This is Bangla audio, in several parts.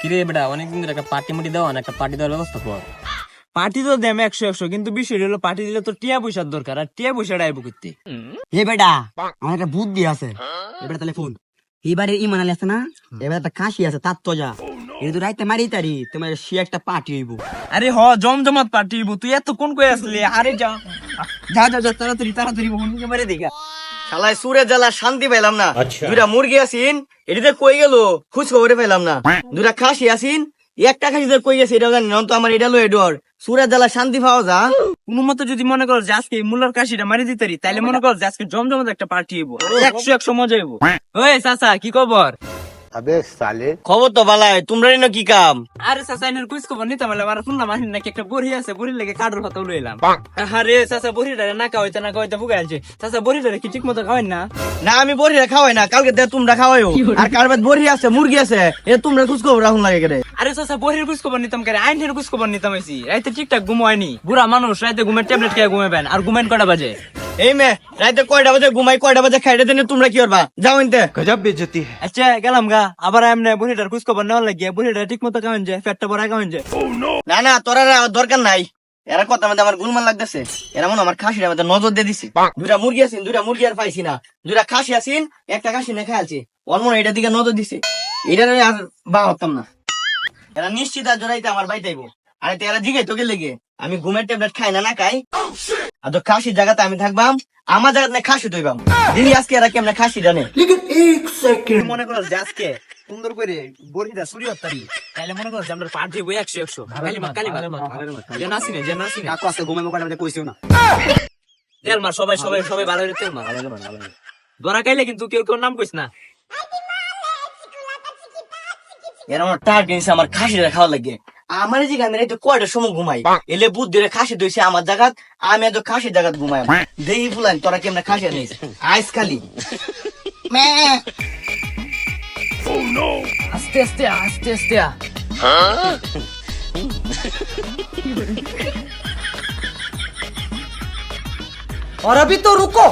কিরে বেটা অনেকদিন ধরে একটা পার্টি মুটি দাও না, একটা পার্টি দেওয়ার ব্যবস্থা কর। পার্টি তো দেম 100 কিন্তু বিষয় হলো পার্টি দিলে তো টিয়া পয়সার দরকার, আর টিয়া পয়সাটা আইব করতে। এ বেটা আমার একটা বুদ্ধি আছে। এবার তাহলে ফোন এবারে ইমান আলী আছে না, এবার একটা কাশি আছে তার তো যা এটা তো রাইতে মারি তারি তোমার সে একটা পার্টি হইব। আরে হ জমজমাত পার্টি হইব, তুই এত কোন কই আসলি? আরে যা যা যা যা তাড়াতাড়ি তাড়াতাড়ি বন্ধুকে মারে দেখা। শালায় সুরে জ্বালা শান্তি পাইলাম না। দুইটা মুরগি আসিন এটিতে কই গেল খুশ খবরে পাইলাম না। দুইটা খাসি আসিন একটা খাসিতে কই গেছে এটা জানি না, তো আমার এটা লয়ে ডর। সুরে জ্বালা শান্তি পাওয়া যা। কোনো মতো যদি মনে কর যে আজকে মুলার কাশিটা মারি দিতারি, তাইলে মনে কর যে আজকে জমজমাত একটা পার্টি হইব, 100 মজা হইব। ওই চাচা কি খবর? খবর তো ভালাই, তোমরা কি কাম? আরে চাচা এনের কুইজ খবর নিতে পারলাম, আর শুনলাম আসেন নাকি একটা বড়ি আছে, বড়ির লেগে কাঠের পাতা লইলাম। আরে চাচা বড়িটারে না খাওয়াইতে ফুগাই আনছে। চাচা বড়িটারে কি ঠিক মতো খাওয়াই না? না আমি বড়িরা খাওয়াই না, কালকে দে তোমরা খাওয়াইও। আর কারবাদ বড়ি আছে মুরগি আছে এ তোমরা খুশ খবর রাখুন লাগে করে। আরে চাচা বড়ির কুইজ খবর নিতাম করে, আইনের কুইজ খবর নিতাম আইছি। রাইতে ঠিকঠাক ঘুম হয়নি, বুড়া মানুষ রাইতে ঘুমের ট্যাবলেট খেয়ে ঘুমাবেন, আর ঘুমেন কটা বাজে? এই মে রাইতে কয়টা বাজে ঘুমাই, কয়টা বাজে খাইতে দেন তোমরা কি করবা? যাও ইনতে। আচ্ছা গেলাম গা, আবার এমনি বড়িটার কুইজ খবর নেওয়ার লাগিয়ে বড়িটা ঠিক মতো খাওয়ান যায়, পেটটা ভরা খাওয়ান যায়। না না তোরা দরকার নাই, এরা কথা মধ্যে আমার গুলমান লাগতেছে। এরা মনে হয় আমার খাসির মধ্যে নজর দিয়ে দিছে। দুইটা মুরগি আছেন, দুইটা মুরগি আর পাইছি না, দুইটা খাসি আছেন একটা খাসি না খাইছি। ওর মনে হয় এটার দিকে নজর দিছে, এটা আর বা হতাম না। এরা নিশ্চিত আর জড়াইতে আমার বাইতে আইবো। আরে তো এরা জিগাই তোকে লেগে আমি ঘুমের ট্যাবলেট খাই না না খাই, আর তো খাসির জায়গাতে আমি থাকবাম, আমার জায়গাতে না খাসি তৈবাম। দিদি আজকে এরা কেমন খাসি জানে। মনে করো যে আজকে সুন্দর করে বড়িটা চুরি হতারি, তাইলে মনে করো যে আমরা পার্টি হইব 100 যে নাসি না কাকু আজকে ঘুমাবো কয়টা বাজে কইছিও না। তেল মার, সবাই সবাই সবাই ভালো করে তেল মার। ধরা খাইলে কিন্তু কেউ কেউ নাম কইস না। এরা আমার টার্গেট নিছে আমার খাসিটা খাওয়া লাগে। আমার যে আমি তো কয়টার সময় ঘুমাই, এলে বুধ ধরে খাসি দইছে আমার জায়গাত, আমি এত খাসির জায়গাত ঘুমাই। দেই ফুলান তোরা কেমনে খাসি নিস আইস খালি আস্তে আস্তে আস্তে আস্তে और अभी तो रुको।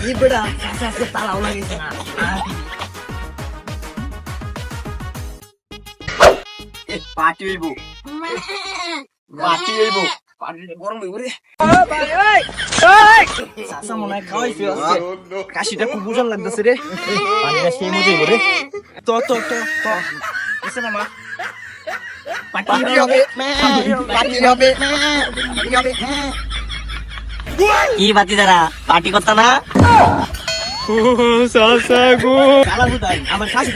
এই বড়া আস্তে আস্তে তালাও লাগিছে না। পার্টি হইব, পার্টি হইব, পার্টিটা গরম হইব রে। চাচা মনে হয় খাওয়াইছে আজকে, কাশিটা খুব বুঝান লাগতেছে রে। পার্টিটা সেই মজা হইব রে। তো তো তো তো এসে না মা, পার্টি হবে, পার্টি হবে, পার্টি হবে। কি বাতি দাঁড়া পার্টি করতা না? চাচা গো কালা বুদাই আমার খাসি